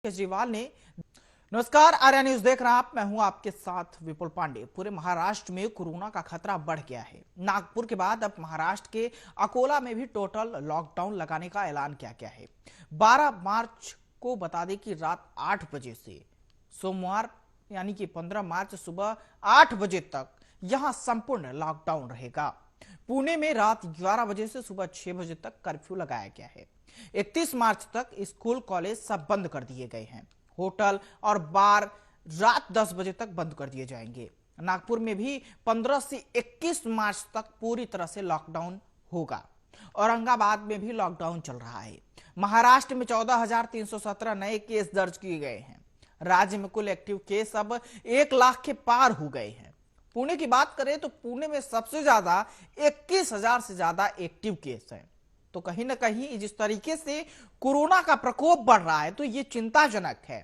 केजरीवाल ने। नमस्कार, आर्या न्यूज देख रहे हैं आप। मैं हूं आपके साथ विपुल पांडे। पूरे महाराष्ट्र में कोरोना का खतरा बढ़ गया है। नागपुर के बाद अब महाराष्ट्र के अकोला में भी टोटल लॉकडाउन लगाने का ऐलान किया गया है। 12 मार्च को बता दें कि रात 8 बजे से सोमवार यानी कि 15 मार्च सुबह 8 बजे तक यहां संपूर्ण लॉकडाउन रहेगा। पुणे में रात 11 बजे से सुबह 6 बजे तक कर्फ्यू लगाया गया है। 31 मार्च तक स्कूल कॉलेज सब बंद कर दिए गए हैं। होटल और बार रात 10 बजे तक बंद कर दिए जाएंगे। नागपुर में भी 15 से 21 मार्च तक पूरी तरह से लॉकडाउन होगा। औरंगाबाद में भी लॉकडाउन चल रहा है। महाराष्ट्र में 14,317 नए केस दर्ज किए गए हैं। राज्य में कुल एक्टिव केस अब 1 लाख के पार हो गए हैं। पुणे की बात करें तो पुणे में सबसे ज्यादा 21,000 से ज्यादा एक्टिव केस हैं। तो कहीं ना कहीं जिस तरीके से कोरोना का प्रकोप बढ़ रहा है तो ये चिंताजनक है।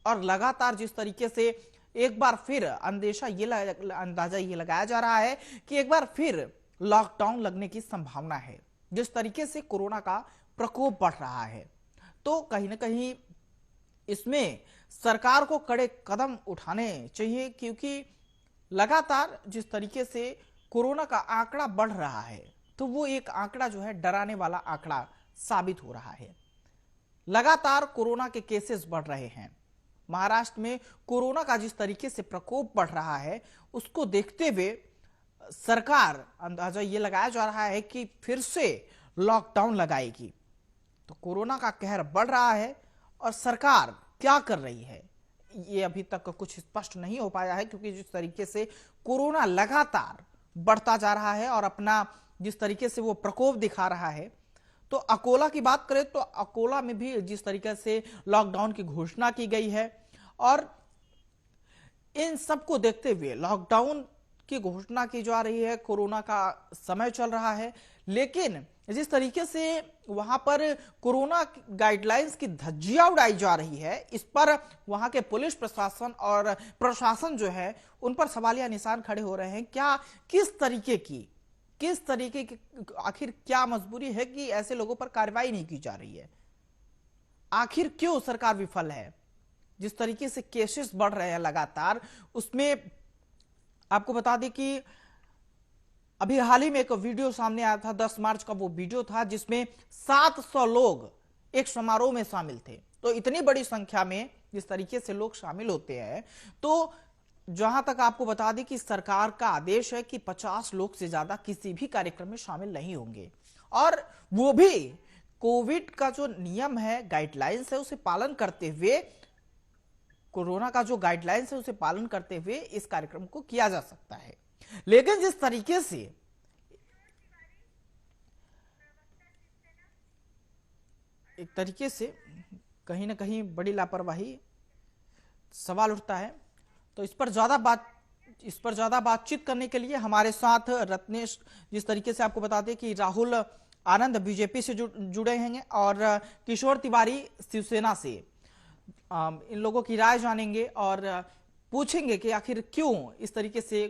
और लगातार जिस तरीके से एक बार फिर अंदेशा अंदाजा ये लगाया जा रहा है कि एक बार फिर लॉकडाउन लगने की संभावना है। जिस तरीके से कोरोना का प्रकोप बढ़ रहा है तो कहीं ना कहीं इसमें सरकार को कड़े कदम उठाने चाहिए, क्योंकि लगातार जिस तरीके से कोरोना का आंकड़ा बढ़ रहा है तो वो एक आंकड़ा जो है डराने वाला आंकड़ा साबित हो रहा है। लगातार कोरोना के केसेस बढ़ रहे हैं। महाराष्ट्र में कोरोना का जिस तरीके से प्रकोप बढ़ रहा है उसको देखते हुए सरकार अंदाजा ये लगाया जा रहा है कि फिर से लॉकडाउन लगाएगी। तो कोरोना का कहर बढ़ रहा है और सरकार क्या कर रही है ये अभी तक कुछ स्पष्ट नहीं हो पाया है, क्योंकि जिस तरीके से कोरोना लगातार बढ़ता जा रहा है और अपना जिस तरीके से वो प्रकोप दिखा रहा है। तो अकोला की बात करें तो अकोला में भी जिस तरीके से लॉकडाउन की घोषणा की गई है और इन सबको देखते हुए लॉकडाउन की घोषणा की जा रही है। कोरोना का समय चल रहा है, लेकिन जिस तरीके से वहां पर कोरोना गाइडलाइंस की धज्जियां उड़ाई जा रही है, इस पर वहां के पुलिस प्रशासन और प्रशासन जो है उन पर सवालिया निशान खड़े हो रहे हैं। किस तरीके की आखिर क्या मजबूरी है कि ऐसे लोगों पर कार्रवाई नहीं की जा रही है? आखिर क्यों सरकार विफल है? जिस तरीके से केसेस बढ़ रहे हैं लगातार, उसमें आपको बता दें कि अभी हाल ही में एक वीडियो सामने आया था। 10 मार्च का वो वीडियो था जिसमें 700 लोग एक समारोह में शामिल थे। तो इतनी बड़ी संख्या में जिस तरीके से लोग शामिल होते हैं, तो जहां तक आपको बता दें कि सरकार का आदेश है कि 50 लोग से ज्यादा किसी भी कार्यक्रम में शामिल नहीं होंगे, और वो भी कोविड का जो नियम है, गाइडलाइंस है, उसे पालन करते हुए, कोरोना का जो गाइडलाइंस है उसे पालन करते हुए इस कार्यक्रम को किया जा सकता है। लेकिन जिस तरीके से एक तरीके से कहीं ना कहीं बड़ी लापरवाही सवाल उठता है। तो इस पर ज्यादा बातचीत करने के लिए हमारे साथ रत्नेश, जिस तरीके से आपको बता दें कि राहुल आनंद बीजेपी से जुड़े हैं और किशोर तिवारी शिवसेना से, इन लोगों की राय जानेंगे और पूछेंगे कि आखिर क्यों इस तरीके से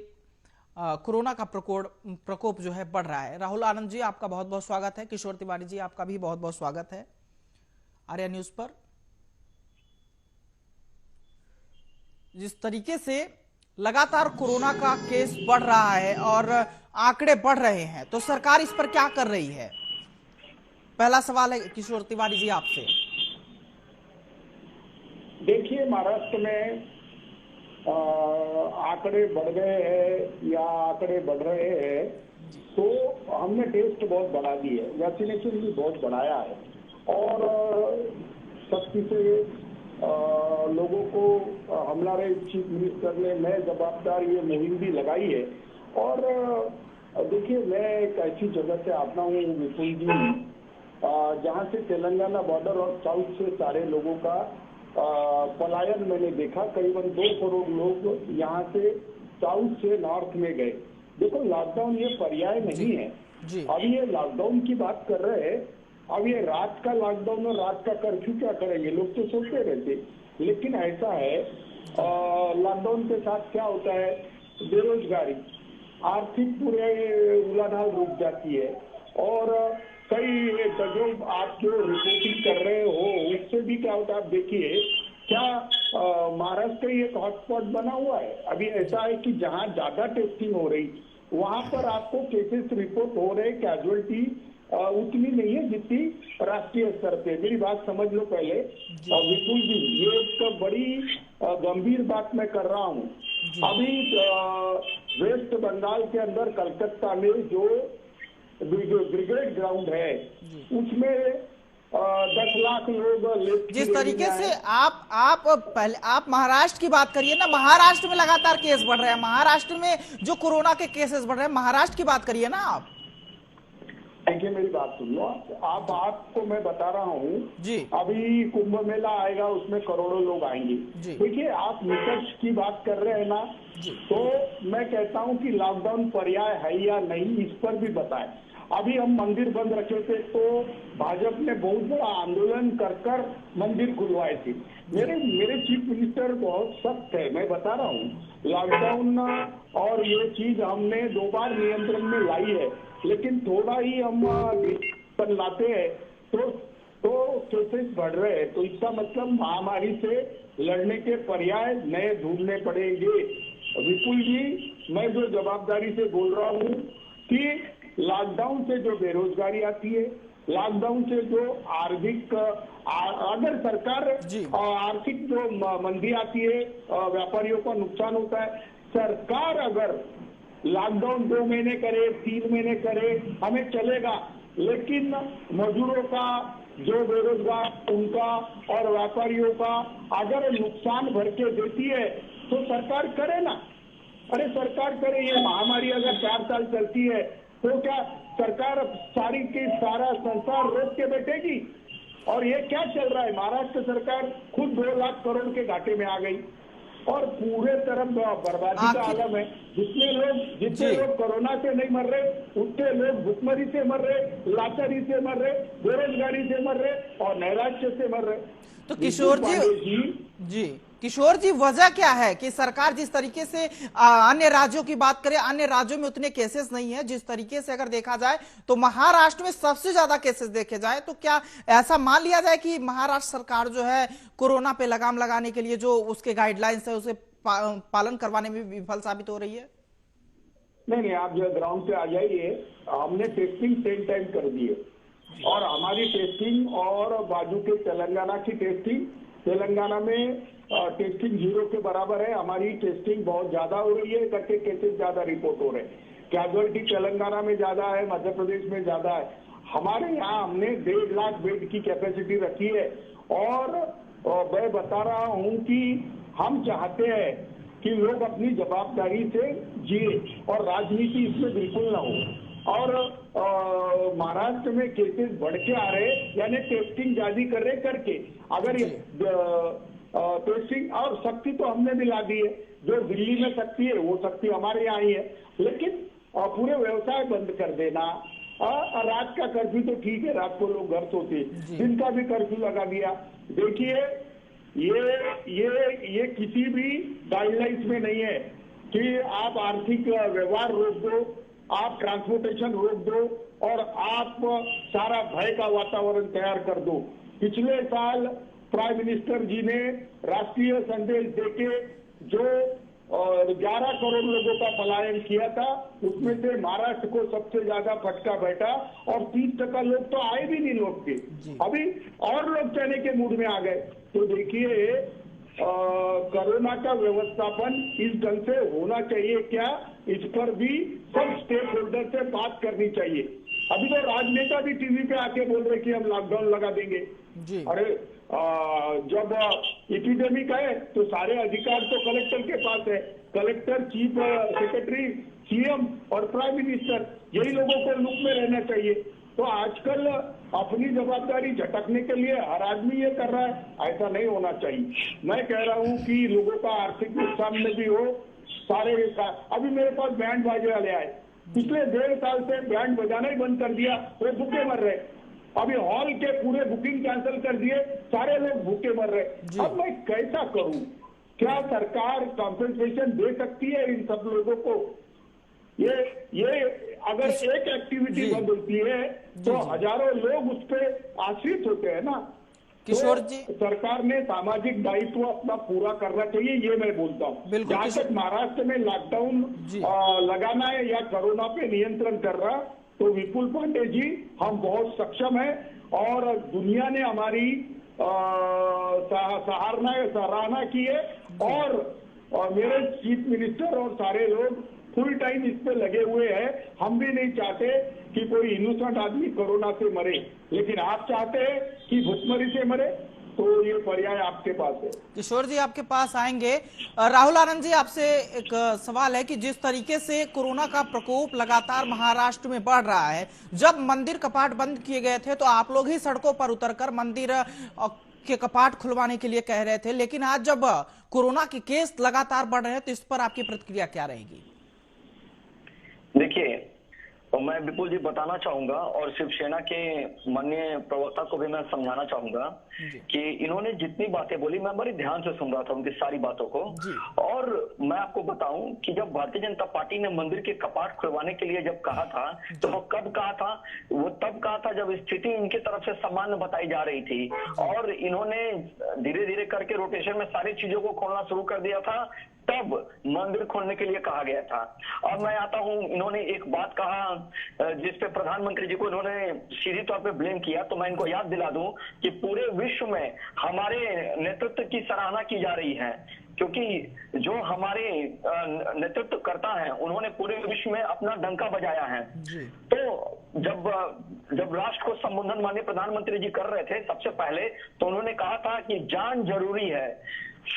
कोरोना का प्रकोप जो है बढ़ रहा है। राहुल आनंद जी, आपका बहुत बहुत स्वागत है। किशोर तिवारी जी, आपका भी बहुत बहुत स्वागत है आर्या न्यूज पर। जिस तरीके से लगातार कोरोना का केस बढ़ रहा है और आंकड़े बढ़ रहे हैं, तो सरकार इस पर क्या कर रही है? पहला सवाल है किशोर तिवारी जी आपसे। देखिए, महाराष्ट्र में आंकड़े बढ़ गए हैं या आंकड़े बढ़ रहे हैं, तो हमने टेस्ट बहुत बढ़ा दी है, वैक्सीनेशन भी बहुत बढ़ाया है और सख्ती से लोगों को हमारे चीफ मिनिस्टर ने मैं जवाबदार ये मुहिम भी लगाई है। और देखिए, मैं एक ऐसी जगह से आता हूँ विपुल जी, जहाँ से तेलंगाना बॉर्डर और साउथ से सारे लोगों का पलायन मैंने देखा। करीबन 2 करोड़ लोग यहाँ से साउथ से नॉर्थ में गए। देखो, लॉकडाउन ये पर्याय नहीं है। अभी ये लॉकडाउन की बात कर रहे हैं, अब ये रात का लॉकडाउन और रात का कर्फ्यू क्या करेंगे, लोग तो सोचते रहते। लेकिन ऐसा है, लॉकडाउन के साथ क्या होता है, बेरोजगारी, आर्थिक पूरे उलाढाल रुक जाती है और कई जो आप जो रिपोर्टिंग कर रहे हो उससे भी क्या होता है, आप देखिए क्या महाराष्ट्र ही एक हॉटस्पॉट बना हुआ है? अभी ऐसा है कि जहां ज्यादा टेस्टिंग हो रही वहां पर आपको केसेस रिपोर्ट हो रहे, कैजुअलिटी उतनी नहीं है जितनी राष्ट्रीय स्तर पे। मेरी बात समझ लो पहले। विपुल जी, ये एक बड़ी गंभीर बात मैं कर रहा हूँ। अभी वेस्ट बंगाल के अंदर कलकत्ता में जो ब्रिगेड ग्राउंड है उसमें 10 लाख लोग जिस तरीके से आप महाराष्ट्र की बात करिए ना, महाराष्ट्र में लगातार केस बढ़ रहे हैं, महाराष्ट्र में जो कोरोना के केसेस बढ़ रहे हैं, महाराष्ट्र की बात करिए ना आप। देखिए मेरी बात सुन लो आप, आपको मैं बता रहा हूँ जी। अभी कुंभ मेला आएगा, उसमें करोड़ों लोग आएंगे। देखिए आप निष्कर्ष की बात कर रहे हैं ना, तो मैं कहता हूँ कि लॉकडाउन पर्याय है या नहीं, इस पर भी बताएं। अभी हम मंदिर बंद रखे थे तो भाजपा ने बहुत बड़ा आंदोलन कर मंदिर खुलवाए थे। मेरे चीफ मिनिस्टर बहुत सख्त है, मैं बता रहा हूँ। लॉकडाउन और ये चीज हमने 2 बार नियंत्रण में लाई है, लेकिन थोड़ा ही हम लाते हैं तो केसेस बढ़ रहे हैं। तो इसका मतलब महामारी से लड़ने के पर्याय नए ढूंढने पड़ेंगे। विपुल जी, मैं जो जवाबदारी से बोल रहा हूँ कि लॉकडाउन से जो बेरोजगारी आती है, लॉकडाउन से जो आर्थिक अगर सरकार आर्थिक जो मंदी आती है, व्यापारियों को नुकसान होता है। सरकार अगर लॉकडाउन 2 महीने करे, 3 महीने करे, हमें चलेगा, लेकिन मजदूरों का, जो बेरोजगार उनका और व्यापारियों का अगर नुकसान भर के देती है तो सरकार करे ना। अरे सरकार करे। ये महामारी अगर 4 साल चलती है तो क्या सरकार सारी की सारा संसार रोक के बैठेगी? और ये क्या चल रहा है? महाराष्ट्र सरकार खुद 2 लाख करोड़ के घाटे में आ गई और पूरे तरफ बर्बादी का आलम है। जितने लोग कोरोना से नहीं मर रहे, उतने लोग भुखमरी से मर रहे, लाचारी से मर रहे, बेरोजगारी से मर रहे और नैराश्य से मर रहे। तो किशोर जी, किशोर जी, वजह क्या है कि सरकार जिस तरीके से अन्य राज्यों की बात करें, अन्य राज्यों में उतने केसेस नहीं है, जिस तरीके से अगर देखा जाए तो महाराष्ट्र में सबसे ज्यादा केसेस देखे जाए, तो क्या ऐसा मान लिया जाए कि महाराष्ट्र सरकार जो है कोरोना पे लगाम लगाने के लिए जो उसके गाइडलाइंस है उसे पालन करवाने में विफल साबित हो रही है? नहीं, आप जो ग्राउंड पे आ जाइए, हमने टेस्टिंग 10 टाइम कर दी है और हमारी टेस्टिंग और बाजू के तेलंगाना की टेस्टिंग, तेलंगाना में टेस्टिंग 0 के बराबर है। हमारी टेस्टिंग बहुत ज्यादा हो रही है, इकट्ठे केसेस ज्यादा रिपोर्ट हो रहे हैं। कैजुअलिटी तेलंगाना में ज्यादा है, मध्य प्रदेश में ज्यादा है। हमारे यहाँ हमने 1.5 लाख बेड की कैपेसिटी रखी है और मैं बता रहा हूँ कि हम चाहते हैं कि लोग अपनी जवाबदारी से जिए और राजनीति इसमें बिल्कुल ना हो। और महाराष्ट्र में केसेस बढ़ के आ रहे, यानी टेस्टिंग ज्यादा कर रहे करके, अगर टेस्टिंग और सख्ती तो हमने भी ला दी है। जो दिल्ली में सख्ती है वो सख्ती हमारे यहाँ ही है, लेकिन पूरे व्यवसाय बंद कर देना, रात का कर्फ्यू तो ठीक है, रात को लोग घर सोते, दिन का भी कर्फ्यू लगा दिया। देखिए ये किसी भी गाइडलाइंस में नहीं है कि आप आर्थिक व्यवहार रोक दो, आप ट्रांसपोर्टेशन रोक दो और आप सारा भय का वातावरण तैयार कर दो। पिछले साल प्राइम मिनिस्टर जी ने राष्ट्रीय संदेश देके जो 11 करोड़ लोगों का पलायन किया था, उसमें से महाराष्ट्र को सबसे ज्यादा फटका बैठा और 30% लोग तो आए भी नहीं लौट के, अभी और लोग जाने के मूड में आ गए। तो देखिए कोरोना का व्यवस्थापन इस ढंग से होना चाहिए क्या, इस पर भी सब स्टेक होल्डर से बात करनी चाहिए। अभी तो राजनेता भी टीवी पे आके बोल रहे कि हम लॉकडाउन लगा देंगे। अरे जब एपिडेमिक है तो सारे अधिकार तो कलेक्टर के पास है। कलेक्टर, चीफ सेक्रेटरी, सीएम और प्राइम मिनिस्टर, यही लोगों को लूप में रहना चाहिए। तो आजकल अपनी जवाबदारी झटकने के लिए हर आदमी ये कर रहा है, ऐसा नहीं होना चाहिए। मैं कह रहा हूँ कि लोगों का आर्थिक नुकसान में भी हो सारे का। अभी मेरे पास बैंड बाजे वाले आए, पिछले 1.5 साल से बैंड बजाना ही बंद कर दिया, वो भूखे मर रहे। अभी हॉल के पूरे बुकिंग कैंसिल कर दिए, सारे लोग भूखे मर रहे। अब मैं कैसा करूं? क्या सरकार कॉम्पेंसेशन दे सकती है इन सब लोगों को? ये अगर एक एक्टिविटी बंद होती है तो हजारों लोग उस पर आश्रित होते हैं ना। किशोर जी, सरकार ने सामाजिक दायित्व अपना पूरा करना चाहिए, ये मैं बोलता हूँ। बिल्कुल, जहाँ तक महाराष्ट्र में लॉकडाउन जी। लगाना है या कोरोना पे नियंत्रण कर रहा, तो विपुल पांडे जी हम बहुत सक्षम है और दुनिया ने हमारी सराहना की है और मेरे चीफ मिनिस्टर और सारे लोग फुल टाइम इस पे लगे हुए हैं। हम भी नहीं चाहते कि कोई इनोसेंट आदमी कोरोना से मरे, लेकिन आप चाहते हैं कि भुखमरी से मरे, तो ये पर्याय आपके पास है। किशोर जी आपके पास आएंगे। राहुल आनंद जी, आपसे एक सवाल है कि जिस तरीके से कोरोना का प्रकोप लगातार महाराष्ट्र में बढ़ रहा है, जब मंदिर कपाट बंद किए गए थे तो आप लोग ही सड़कों पर उतरकर मंदिर के कपाट खुलवाने के लिए कह रहे थे, लेकिन आज जब कोरोना के केस लगातार बढ़ रहे हैं तो इस पर आपकी प्रतिक्रिया क्या रहेगी? देखिए, तो मैं विपुल जी बताना चाहूंगा और शिवसेना के माननीय प्रवक्ता को भी मैं समझाना चाहूंगा कि इन्होंने जितनी बातें बोली मैं बड़ी ध्यान से सुन रहा था उनकी सारी बातों को। और मैं आपको बताऊं कि जब भारतीय जनता पार्टी ने मंदिर के कपाट खुलवाने के लिए जब कहा था, तो वो कब कहा था? वो तब कहा था जब स्थिति इनकी तरफ से सामान्य बताई जा रही थी और इन्होंने धीरे धीरे करके रोटेशन में सारी चीजों को खोलना शुरू कर दिया था, तब मंदिर खोलने के लिए कहा गया था। अब मैं आता हूं, इन्होंने एक बात कहा जिसपे प्रधानमंत्री जी को इन्होंने सीधी तौर पे ब्लेम किया, तो मैं इनको याद दिला दूं कि पूरे विश्व में हमारे नेतृत्व की सराहना की जा रही है, क्योंकि जो हमारे नेतृत्व करता है उन्होंने पूरे विश्व में अपना डंका बजाया है। तो जब राष्ट्र को संबोधन माननीय प्रधानमंत्री जी कर रहे थे सबसे पहले, तो उन्होंने कहा था कि जान जरूरी है।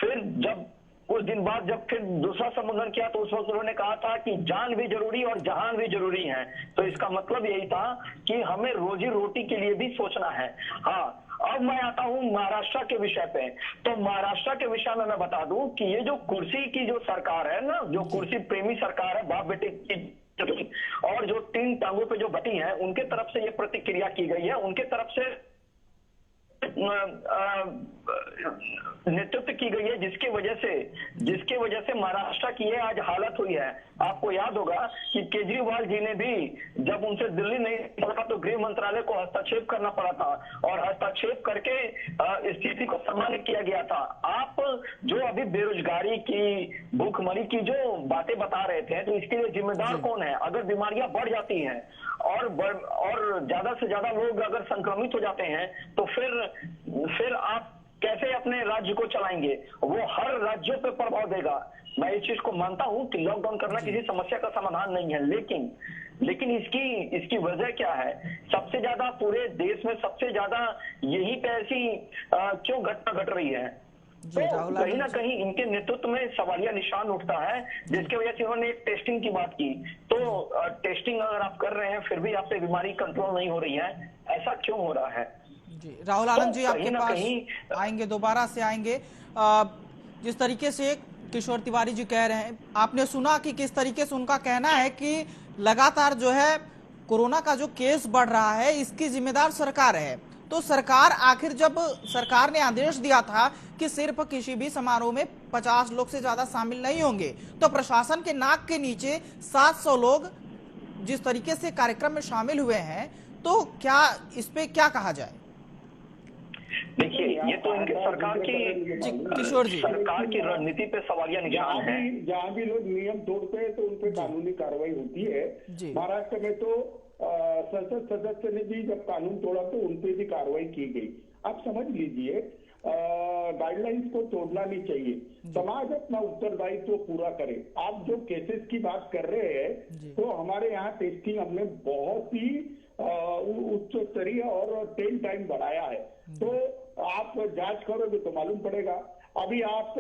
फिर जब कुछ दिन बाद जब फिर दूसरा संबोधन किया तो उस वक्त उन्होंने कहा था कि जान भी जरूरी और जहान भी जरूरी है। तो इसका मतलब यही था कि हमें रोजी रोटी के लिए भी सोचना है। हाँ, अब मैं आता हूं महाराष्ट्र के विषय पे। तो महाराष्ट्र के विषय में मैं बता दूं कि ये जो कुर्सी की जो सरकार है ना, जो कुर्सी प्रेमी सरकार है, बाप बेटे की, और जो तीन टांगों पे जो बटी है, उनके तरफ से ये प्रतिक्रिया की गई है, उनके तरफ से नेतृत्व की गई है, जिसके वजह से महाराष्ट्र की ये आज हालत हुई है। आपको याद होगा कि केजरीवाल जी ने भी जब उनसे दिल्ली नहीं पड़ा तो गृह मंत्रालय को हस्तक्षेप करना पड़ा था और हस्तक्षेप करके स्थिति को सामान्य किया गया था। आप जो अभी बेरोजगारी की, भूखमरी की जो बातें बता रहे थे, तो इसके लिए जिम्मेदार कौन है? अगर बीमारियां बढ़ जाती हैं और ज्यादा से ज्यादा लोग अगर संक्रमित हो जाते हैं, तो फिर आप कैसे अपने राज्य को चलाएंगे? वो हर राज्यों पे प्रभाव देगा। मैं इस चीज को मानता हूं कि लॉकडाउन करना किसी समस्या का समाधान नहीं है, लेकिन इसकी वजह क्या है? सबसे ज्यादा पूरे देश में सबसे ज्यादा यही पे ऐसी क्यों घटना घट रही है? तो कहीं ना कहीं इनके नेतृत्व में सवालिया निशान उठता है, जिसकी वजह से उन्होंने एक टेस्टिंग की बात की। तो टेस्टिंग अगर आप कर रहे हैं फिर भी आपसे बीमारी कंट्रोल नहीं हो रही है, ऐसा क्यों हो रहा है? जी, राहुल आनंद जी आपके पास आएंगे, दोबारा से आएंगे। जिस तरीके से किशोर तिवारी जी कह रहे हैं, आपने सुना कि किस तरीके से उनका कहना है कि लगातार जो है कोरोना का जो केस बढ़ रहा है इसकी जिम्मेदार सरकार है। तो सरकार, आखिर जब सरकार ने आदेश दिया था कि सिर्फ किसी भी समारोह में 50 लोग से ज्यादा शामिल नहीं होंगे, तो प्रशासन के नाक के नीचे 700 लोग जिस तरीके से कार्यक्रम में शामिल हुए हैं, तो क्या इस पे क्या कहा जाए? देखिए, ये तो इनके सरकार की रणनीति पे सवालिया निशान है। जहाँ भी लोग नियम तोड़ते हैं तो उन पे कानूनी कार्रवाई होती है। महाराष्ट्र में तो संसद सदस्य ने भी जब कानून तोड़ा तो उनपे भी कार्रवाई की गई। आप समझ लीजिए, गाइडलाइंस को तोड़ना नहीं चाहिए, समाज अपना उत्तरदायित्व पूरा करे। आप जो केसेस की बात कर रहे हैं, तो हमारे यहाँ टेस्टिंग हमने बहुत ही उच्च स्तरीय और 10 टाइम बढ़ाया है। तो आप जांच करोगे तो मालूम पड़ेगा। अभी आप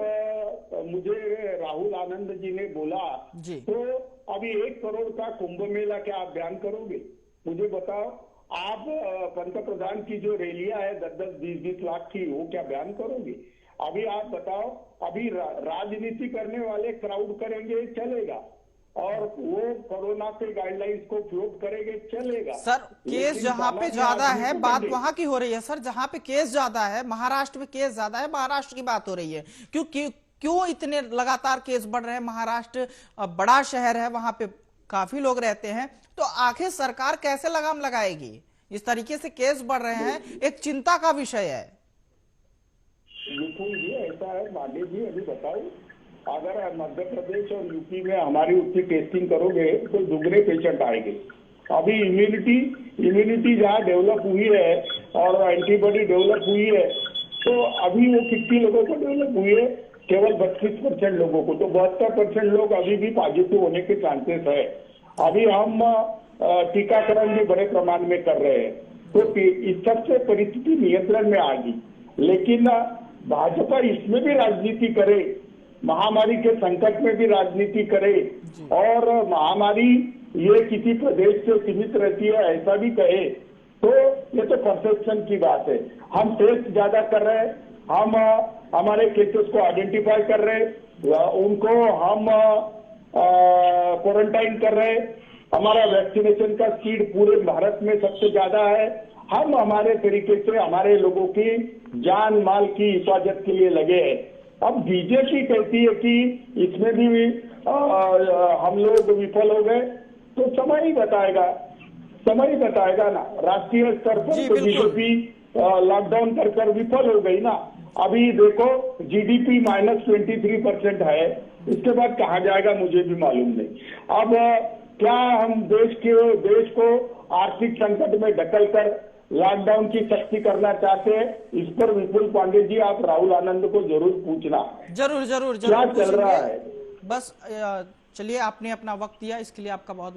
मुझे राहुल आनंद जी ने बोला, तो अभी 1 करोड़ का कुंभ मेला क्या आप बयान करोगे? मुझे बताओ। आप पंतप्रधान की जो रैलियां है 10-10, 20-20 लाख की, वो क्या बयान करोगे? अभी आप बताओ, अभी राजनीति करने वाले क्राउड करेंगे, चलेगा, और वो कोरोना के गाइडलाइंस को फ्लोट करेंगे, चलेगा। सर, केस जहां पे ज्यादा है, बात वहां की हो रही है। सर, जहां पे केस ज्यादा है, महाराष्ट्र में केस ज्यादा है, महाराष्ट्र की बात हो रही है। क्यों इतने लगातार केस बढ़ रहे हैं? महाराष्ट्र बड़ा शहर है, वहां पे काफी लोग रहते हैं, तो आखिर सरकार कैसे लगाम लगाएगी? इस तरीके से केस बढ़ रहे हैं, एक चिंता का विषय है। है पांडे जी, अभी बताओ, अगर मध्य प्रदेश और यूपी में हमारी उतनी टेस्टिंग करोगे तो दुगने पेशेंट आएंगे। अभी इम्यूनिटी जहाँ डेवलप हुई है और एंटीबॉडी डेवलप हुई है, तो अभी वो कितने लोगों को डेवलप हुई है? केवल 32% लोगों को। तो 72% लोग अभी भी पॉजिटिव होने के चांसेस है। अभी हम टीकाकरण भी बड़े प्रमाण में कर रहे हैं, तो इस सबसे परिस्थिति नियंत्रण में आ गई। लेकिन भाजपा इसमें भी राजनीति करे, महामारी के संकट में भी राजनीति करे और महामारी ये किसी प्रदेश से सीमित रहती है ऐसा भी कहे, तो ये तो परसेप्शन की बात है। हम टेस्ट ज्यादा कर रहे हैं, हम हमारे केसेस को आइडेंटिफाई कर रहे हैं, उनको हम क्वारंटाइन कर रहे हैं, हमारा वैक्सीनेशन का स्पीड पूरे भारत में सबसे ज्यादा है। हम हमारे तरीके से हमारे लोगों की जान माल की हिफाजत के लिए लगे हैं। अब बीजेपी कहती है कि इसमें भी हम लोग विफल हो गए, तो समय ही बताएगा ना। राष्ट्रीय स्तर पर तो बीजेपी लॉकडाउन कर विफल हो गई ना। अभी देखो जीडीपी -23% है, इसके बाद कहाँ जाएगा मुझे भी मालूम नहीं। अब क्या हम देश को आर्थिक संकट में ढकल कर लॉकडाउन की सख्ती करना चाहते हैं? इस पर विपुल पांडे जी आप राहुल आनंद को जरूर पूछना। जरूर क्या चल रहा है। बस चलिए, आपने अपना वक्त दिया, इसके लिए आपका बहुत बहुत